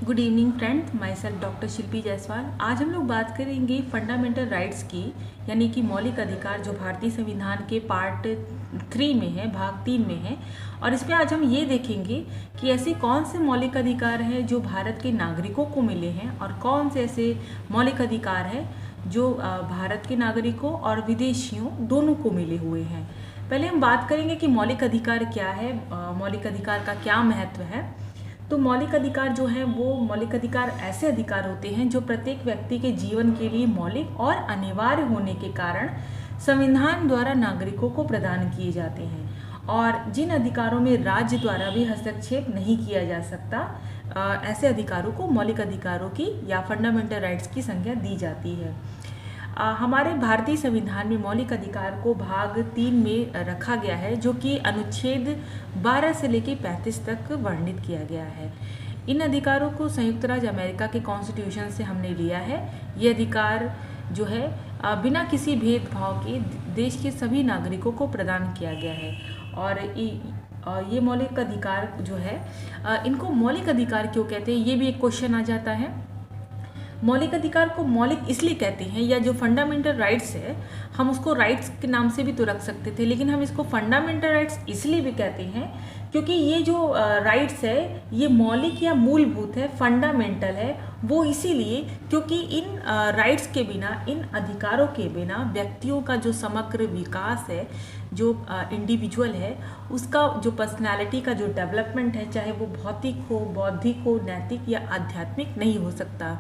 Good evening friends, myself doctor Shilpi Jaiswal. आज हम लोग बात करेंगे फंडामेंटल राइट्स की, यानी कि मौलिक अधिकार जो भारतीय संविधान के पार्ट 3 में है, भाग 3 में है। और इस पे आज हम ये देखेंगे कि ऐसे कौन से मौलिक अधिकार हैं जो भारत के नागरिकों को मिले हैं और कौन से ऐसे मौलिक अधिकार हैं जो भारत के नागरिकों और विदेशियों दोनों को मिले हुए हैं। पहले हम बात करेंगे कि मौलिक अधिकार क्या है, मौलिक अधिकार का क्या महत्व है। तो मौलिक अधिकार जो है वो मौलिक अधिकार ऐसे अधिकार होते हैं जो प्रत्येक व्यक्ति के जीवन के लिए मौलिक और अनिवार्य होने के कारण संविधान द्वारा नागरिकों को प्रदान किए जाते हैं और जिन अधिकारों में राज्य द्वारा भी हस्तक्षेप नहीं किया जा सकता, ऐसे अधिकारों को मौलिक अधिकारों की या फंडामेंटल राइट्स की संज्ञा दी जाती है। हमारे भारतीय संविधान में मौलिक अधिकार को भाग 3 में रखा गया है, जो कि अनुच्छेद 12 से लेकर 35 तक वर्णित किया गया है। इन अधिकारों को संयुक्त राज्य अमेरिका के कॉन्स्टिट्यूशन से हमने लिया है। ये अधिकार जो है बिना किसी भेदभाव के देश के सभी नागरिकों को प्रदान किया गया है। और ये मौलिक अधिकार जो है, इनको मौलिक अधिकार क्यों कहते हैं, ये भी एक क्वेश्चन आ जाता है। मौलिक अधिकार को मौलिक इसलिए कहते हैं, या जो फंडामेंटल राइट्स है हम उसको राइट्स के नाम से भी तो रख सकते थे, लेकिन हम इसको फंडामेंटल राइट्स इसलिए भी कहते हैं क्योंकि ये जो राइट्स है ये मौलिक या मूलभूत है, फंडामेंटल है। वो इसीलिए क्योंकि इन राइट्स के बिना, इन अधिकारों के बिना व्यक्तियों का जो समग्र विकास है, जो इंडिविजुअल है, उसका जो पर्सनालिटी का जो डेवलपमेंट है, चाहे वो भौतिक हो, बौद्धिक हो, नैतिक या आध्यात्मिक, नहीं हो सकता।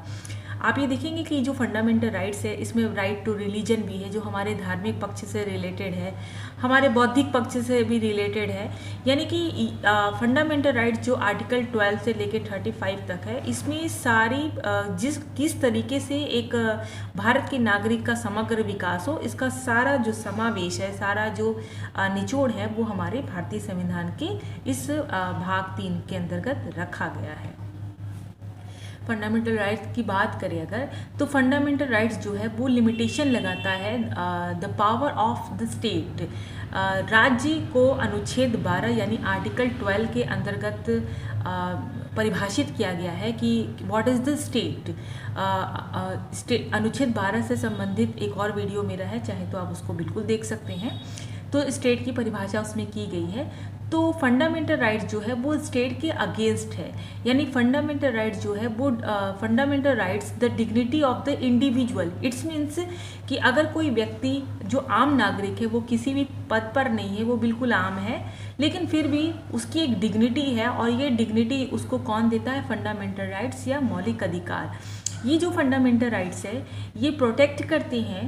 आप ये देखेंगे कि जो फंडामेंटल राइट्स है इसमें राइट टू रिलीजन भी है, जो हमारे धार्मिक पक्ष से रिलेटेड है, हमारे बौद्धिक पक्ष से भी रिलेटेड है। यानी कि फंडामेंटल राइट्स जो आर्टिकल 12 से लेकर 35 तक है, इसमें सारी किस तरीके से एक भारत के नागरिक का समग्र विकास हो, इसका सारा जो समावेश है, सारा जो निचोड़ है, वो हमारे भारतीय संविधान के इस भाग 3 के अंतर्गत रखा गया है। फंडामेंटल राइट्स की बात करें अगर, तो फंडामेंटल राइट्स जो है वो लिमिटेशन लगाता है the power of the state. राज्य को अनुच्छेद 12 यानी आर्टिकल 12 के अंतर्गत परिभाषित किया गया है कि व्हाट इज़ द स्टेट। अनुच्छेद 12 से संबंधित एक और वीडियो मेरा है, चाहे तो आप उसको बिल्कुल देख सकते हैं। तो स्टेट की परिभाषा उसमें की गई है। तो फंडामेंटल राइट्स जो है वो स्टेट के अगेंस्ट है, यानी फंडामेंटल राइट्स जो है वो fundamental rights the dignity of the individual. It's means कि अगर कोई व्यक्ति जो आम नागरिक है, वो किसी भी पद पर नहीं है, वो बिल्कुल आम है, लेकिन फिर भी उसकी एक डिग्निटी है, और ये डिग्निटी उसको कौन देता है? फंडामेंटल राइट्स या मौलिक अधिकार। ये जो फंडामेंटल राइट्स है ये प्रोटेक्ट करते हैं,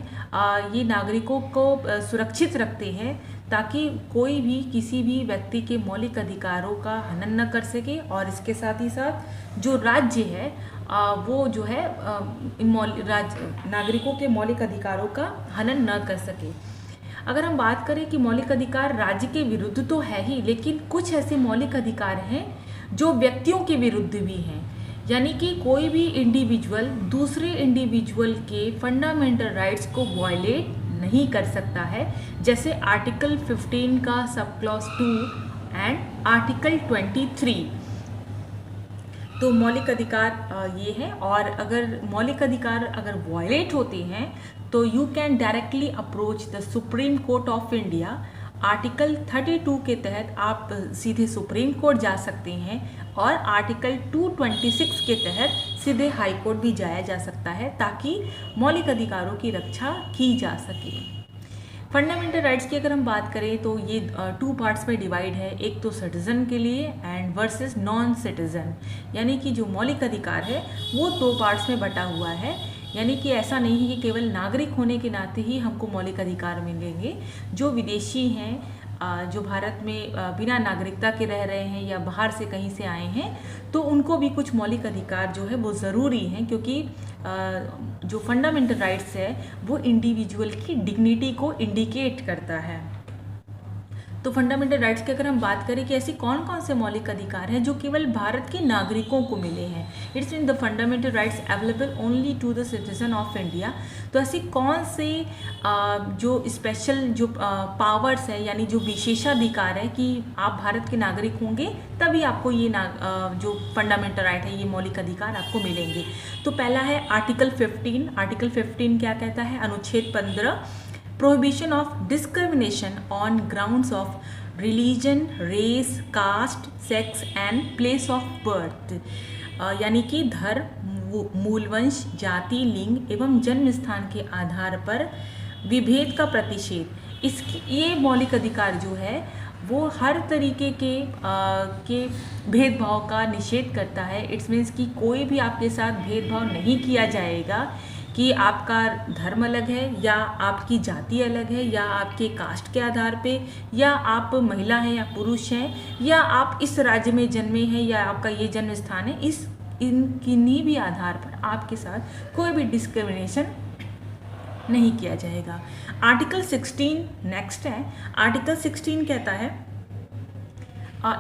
ये नागरिकों को सुरक्षित रखते हैं ताकि कोई भी किसी भी व्यक्ति के मौलिक अधिकारों का हनन न कर सके, और इसके साथ ही साथ जो राज्य है वो जो है नागरिकों के मौलिक अधिकारों का हनन न कर सके। अगर हम बात करें कि मौलिक अधिकार राज्य के विरुद्ध तो है ही, लेकिन कुछ ऐसे मौलिक अधिकार हैं जो व्यक्तियों के विरुद्ध भी हैं, यानी कि कोई भी इंडिविजुअल दूसरे इंडिविजुअल के फंडामेंटल राइट्स को वायलेट नहीं कर सकता है, जैसे आर्टिकल 15 का सब क्लॉज 2 एंड आर्टिकल 23। तो मौलिक अधिकार ये है, और अगर मौलिक अधिकार अगर वायलेट होते हैं तो you can directly approach the supreme court of India. Article 32 के तहत आप सीधे सुप्रीम कोर्ट जा सकते हैं, और आर्टिकल 226 के तहत सीधे हाई कोर्ट भी जाया जा सकता है, ताकि मौलिक अधिकारों की रक्षा की जा सके। फंडामेंटल राइट्स की अगर हम बात करें तो ये 2 पार्ट्स में डिवाइड है। एक तो सिटीजन के लिए एंड वर्सेस नॉन सिटीजन, यानी कि जो मौलिक अधिकार है वो 2 पार्ट्स में बटा हुआ है। यानी कि ऐसा नहीं है कि केवल नागरिक होने के नाते ही हमको मौलिक अधिकार मिलेंगे। जो विदेशी हैं, जो भारत में बिना नागरिकता के रह रहे हैं या बाहर से कहीं से आए हैं, तो उनको भी कुछ मौलिक अधिकार जो है वो ज़रूरी हैं, क्योंकि जो फंडामेंटल राइट्स है वो इंडिविजुअल की डिग्निटी को इंडिकेट करता है। तो फंडामेंटल राइट्स की अगर हम बात करें कि ऐसी कौन कौन से मौलिक अधिकार हैं जो केवल भारत के नागरिकों को मिले हैं, it's mean the fundamental rights available only to the citizen of India. तो ऐसे कौन से जो स्पेशल जो पावर्स है यानी जो विशेषाधिकार है कि आप भारत के नागरिक होंगे तभी आपको ये जो फंडामेंटल राइट है, ये मौलिक अधिकार आपको मिलेंगे। तो पहला है आर्टिकल 15। आर्टिकल 15 क्या कहता है? अनुच्छेद 15, prohibition of discrimination on grounds of religion, race, caste, sex and place of birth, यानी कि धर्म, मूलवंश, जाति, लिंग एवं जन्म स्थान के आधार पर विभेद का प्रतिषेध। इसकी ये मौलिक अधिकार जो है वो हर तरीके के भेदभाव का निषेध करता है। इट्स मीन्स कि कोई भी आपके साथ भेदभाव नहीं किया जाएगा कि आपका धर्म अलग है या आपकी जाति अलग है या आपके कास्ट के आधार पे या आप महिला हैं या पुरुष हैं या आप इस राज्य में जन्मे हैं या आपका ये जन्म स्थान है, इन किन्हीं भी आधार पर आपके साथ कोई भी डिस्क्रिमिनेशन नहीं किया जाएगा। आर्टिकल 16 नेक्स्ट है। आर्टिकल 16 कहता है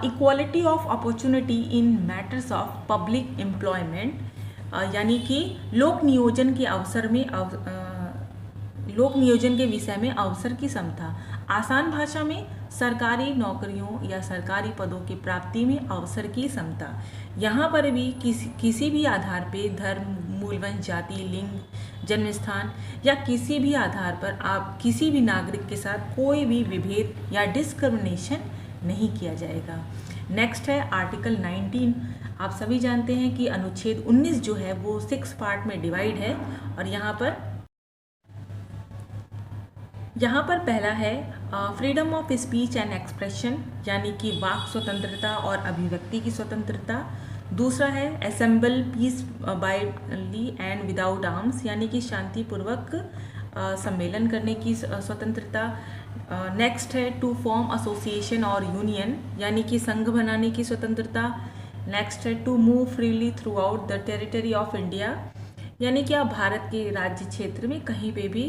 equality of opportunity in matters of public employment, यानी कि लोक नियोजन के अवसर में लोक नियोजन के विषय में अवसर की समता। आसान भाषा में सरकारी नौकरियों या सरकारी पदों की प्राप्ति में अवसर की समता। यहाँ पर भी किसी भी आधार पे धर्म, मूलवंश, जाति, लिंग, जन्म स्थान या किसी भी आधार पर आप किसी भी नागरिक के साथ कोई भी विभेद या डिस्क्रिमिनेशन नहीं किया जाएगा। नेक्स्ट है आर्टिकल 19। आप सभी जानते हैं कि अनुच्छेद 19 जो है वो 6 पार्ट में डिवाइड है और यहाँ पर पहला है freedom of speech and expression, यानी कि वाक स्वतंत्रता और अभिव्यक्ति की स्वतंत्रता। दूसरा है assemble peacefully and without arms, यानी कि शांतिपूर्वक सम्मेलन करने की स्वतंत्रता। नेक्स्ट है टू फॉर्म एसोसिएशन और यूनियन, यानी कि संघ बनाने की स्वतंत्रता। नेक्स्ट है to move freely throughout the territory of India, यानी कि आप भारत के राज्य क्षेत्र में कहीं पे भी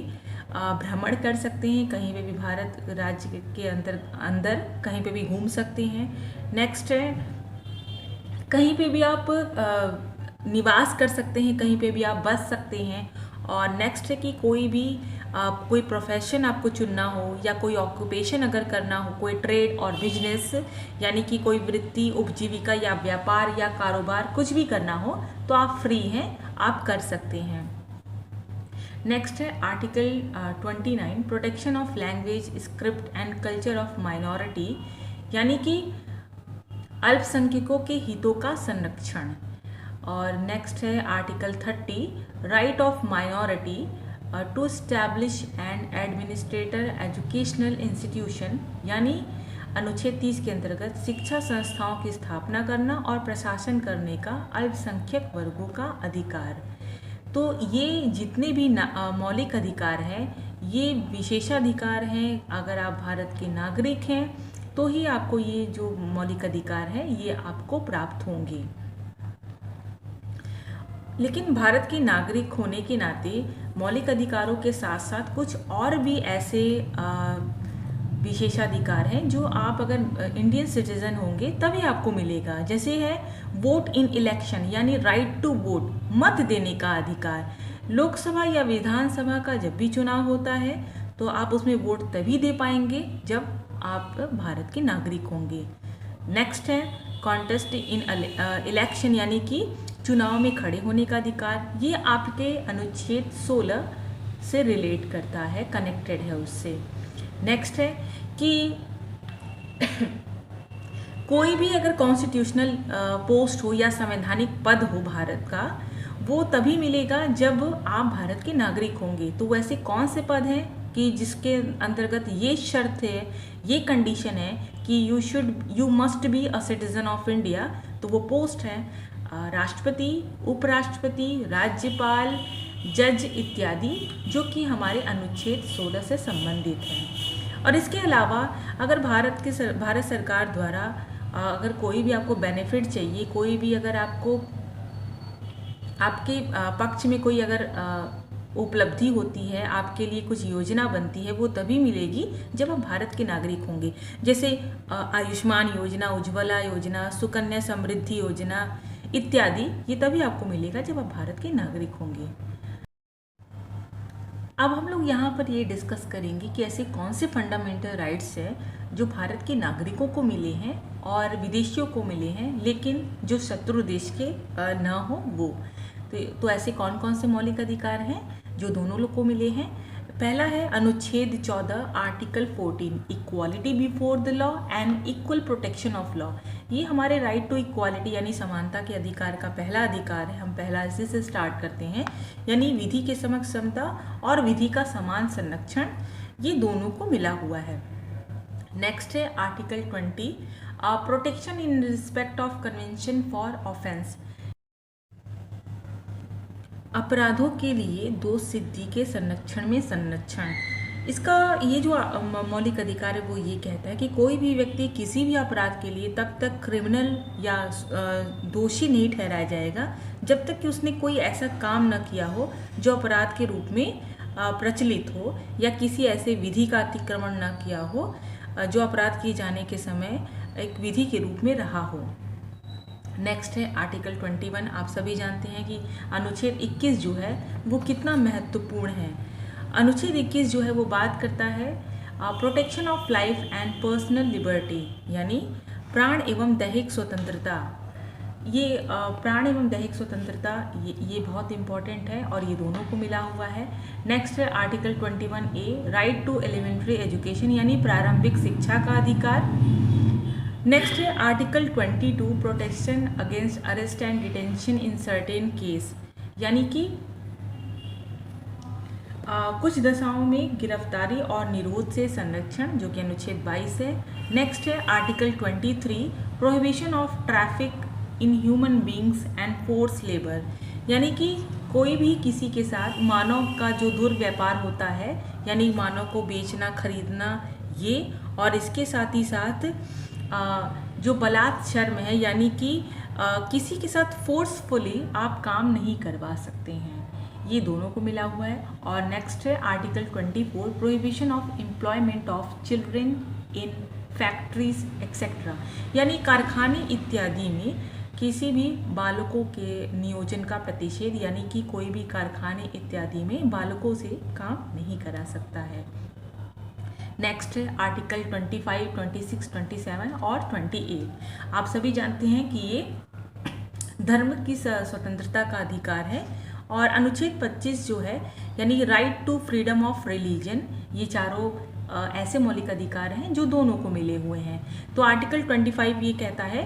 भ्रमण कर सकते हैं, कहीं पे भी भारत राज्य के अंदर कहीं पे भी घूम सकते हैं। नेक्स्ट है कहीं पे भी आप निवास कर सकते हैं, कहीं पे भी आप बस सकते हैं। और नेक्स्ट है कि कोई प्रोफेशन आपको चुनना हो या कोई ऑक्यूपेशन अगर करना हो, कोई ट्रेड और बिजनेस यानी कि कोई वृत्ति, उपजीविका या व्यापार या कारोबार कुछ भी करना हो तो आप फ्री हैं, आप कर सकते हैं। नेक्स्ट है article 29 protection of language, script and culture of minority, यानी कि अल्पसंख्यकों के हितों का संरक्षण। और नेक्स्ट है article 30 right of minority to establish and administrator educational institution, यानी अनुच्छेद 30 के अंतर्गत शिक्षा संस्थाओं की स्थापना करना और प्रशासन करने का अल्पसंख्यक वर्गों का अधिकार। तो ये जितने भी मौलिक अधिकार हैं ये विशेषाधिकार हैं। अगर आप भारत के नागरिक हैं तो ही आपको ये जो मौलिक अधिकार है ये आपको प्राप्त होंगे। लेकिन भारत के नागरिक होने के नाते मौलिक अधिकारों के साथ साथ कुछ और भी ऐसे विशेषाधिकार हैं जो आप अगर इंडियन सिटीजन होंगे तभी आपको मिलेगा। जैसे है वोट इन इलेक्शन, यानी राइट टू वोट, मत देने का अधिकार। लोकसभा या विधानसभा का जब भी चुनाव होता है तो आप उसमें वोट तभी दे पाएंगे जब आप भारत के नागरिक होंगे। नेक्स्ट है कॉन्टेस्ट इन इलेक्शन, यानी कि चुनाव में खड़े होने का अधिकार। ये आपके अनुच्छेद 16 से रिलेट करता है, कनेक्टेड है उससे। नेक्स्ट है कि कोई भी अगर कॉन्स्टिट्यूशनल पोस्ट हो या संवैधानिक पद हो भारत का, वो तभी मिलेगा जब आप भारत के नागरिक होंगे। तो वैसे कौन से पद हैं कि जिसके अंतर्गत ये शर्त है, ये कंडीशन है कि you must be a citizen of India. तो वो पोस्ट है राष्ट्रपति, उपराष्ट्रपति, राज्यपाल, जज इत्यादि, जो कि हमारे अनुच्छेद 16 से संबंधित हैं। और इसके अलावा अगर भारत सरकार द्वारा अगर कोई भी आपको बेनिफिट चाहिए, कोई भी अगर आपको आपके पक्ष में कोई अगर उपलब्धि होती है, आपके लिए कुछ योजना बनती है, वो तभी मिलेगी जब आप भारत के नागरिक होंगे। जैसे आयुष्मान योजना, उज्ज्वला योजना, सुकन्या समृद्धि योजना इत्यादि, ये तभी आपको मिलेगा जब आप भारत के नागरिक होंगे। अब हम लोग यहाँ पर ये डिस्कस करेंगे कि ऐसे कौन से फंडामेंटल राइट्स हैं जो भारत के नागरिकों को मिले हैं और विदेशियों को मिले हैं, लेकिन जो शत्रु देश के ना हो वो। तो ऐसे कौन कौन से मौलिक अधिकार हैं जो दोनों लोग को मिले हैं। पहला है अनुच्छेद 14 article 14, equality before the law and equal protection of law. ये हमारे राइट टू इक्वालिटी यानी समानता के अधिकार का पहला अधिकार है। हम पहला इसी से स्टार्ट करते हैं, यानी विधि के समक्ष समता और विधि का समान संरक्षण, ये दोनों को मिला हुआ है। नेक्स्ट है article 20, protection in respect of convention for offence, अपराधों के लिए दोष सिद्धि के संरक्षण में संरक्षण। इसका ये जो मौलिक अधिकार है वो ये कहता है कि कोई भी व्यक्ति किसी भी अपराध के लिए तब तक क्रिमिनल या दोषी नहीं ठहराया जाएगा जब तक कि उसने कोई ऐसा काम न किया हो जो अपराध के रूप में प्रचलित हो, या किसी ऐसे विधि का अतिक्रमण न किया हो जो अपराध किए जाने के समय एक विधि के रूप में रहा हो। नेक्स्ट है आर्टिकल 21। आप सभी जानते हैं कि अनुच्छेद 21 जो है वो कितना महत्वपूर्ण है। अनुच्छेद 21 जो है वो बात करता है protection of life and personal liberty, यानी प्राण एवं दैहिक स्वतंत्रता। ये प्राण एवं दैहिक स्वतंत्रता ये बहुत इंपॉर्टेंट है और ये दोनों को मिला हुआ है। नेक्स्ट है article 21A, right to elementary education, यानी प्रारंभिक शिक्षा का अधिकार। नेक्स्ट है article 22, protection against arrest and detention in certain case, यानी कि कुछ दशाओं में गिरफ्तारी और निरोध से संरक्षण, जो कि अनुच्छेद 22 है। नेक्स्ट है article 23, prohibition of traffic in human beings and force labour, यानी कि कोई भी किसी के साथ मानव का जो दुर्व्यापार होता है, यानी मानव को बेचना खरीदना, ये, और इसके साथ ही साथ जो बलात् शर्म है, यानी कि किसी के साथ फोर्सफुली आप काम नहीं करवा सकते हैं, ये दोनों को मिला हुआ है। और नेक्स्ट है article 24, prohibition of employment of children in factories etcetera, यानी कारखाने इत्यादि में किसी भी बालकों के नियोजन का प्रतिषेध, यानी कि कोई भी कारखाने इत्यादि में बालकों से काम नहीं करा सकता है। नेक्स्ट है आर्टिकल 25, 26, 27 और 28। आप सभी जानते हैं कि ये धर्म की स्वतंत्रता का अधिकार है। और अनुच्छेद 25 जो है, यानी right to freedom of religion, ये चारों ऐसे मौलिक अधिकार हैं जो दोनों को मिले हुए हैं। तो आर्टिकल 25 ये कहता है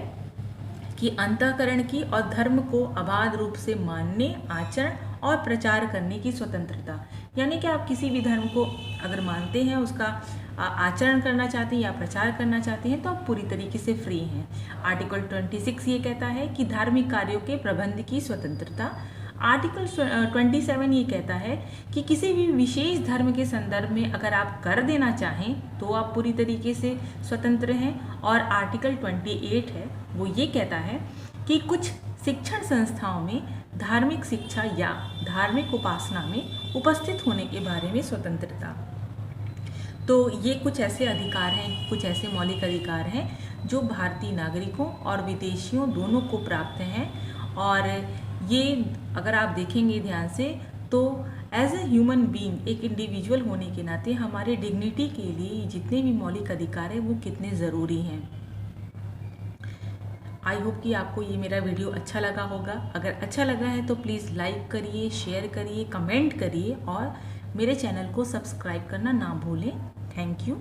कि अंतःकरण की और धर्म को अबाध रूप से मानने, आचरण और प्रचार करने की स्वतंत्रता, यानी कि आप किसी भी धर्म को अगर मानते हैं, उसका आचरण करना चाहते हैं या प्रचार करना चाहते हैं, तो आप पूरी तरीके से फ्री हैं। आर्टिकल 26 ये कहता है कि धार्मिक कार्यों के प्रबंध की स्वतंत्रता। आर्टिकल 27 ये कहता है कि किसी भी विशेष धर्म के संदर्भ में अगर आप कर देना चाहें तो आप पूरी तरीके से स्वतंत्र हैं। और आर्टिकल 28 है, वो ये कहता है कि कुछ शिक्षण संस्थाओं में धार्मिक शिक्षा या धार्मिक उपासना में उपस्थित होने के बारे में स्वतंत्रता। तो ये कुछ ऐसे अधिकार हैं, कुछ ऐसे मौलिक अधिकार हैं जो भारतीय नागरिकों और विदेशियों दोनों को प्राप्त हैं। और ये अगर आप देखेंगे ध्यान से तो एज ए ह्यूमन बीइंग, एक इंडिविजुअल होने के नाते हमारे डिग्निटी के लिए जितने भी मौलिक अधिकार हैं वो कितने ज़रूरी हैं। आई होप कि आपको ये मेरा वीडियो अच्छा लगा होगा। अगर अच्छा लगा है तो प्लीज़ लाइक करिए, शेयर करिए, कमेंट करिए और मेरे चैनल को सब्सक्राइब करना ना भूलें। Thank you.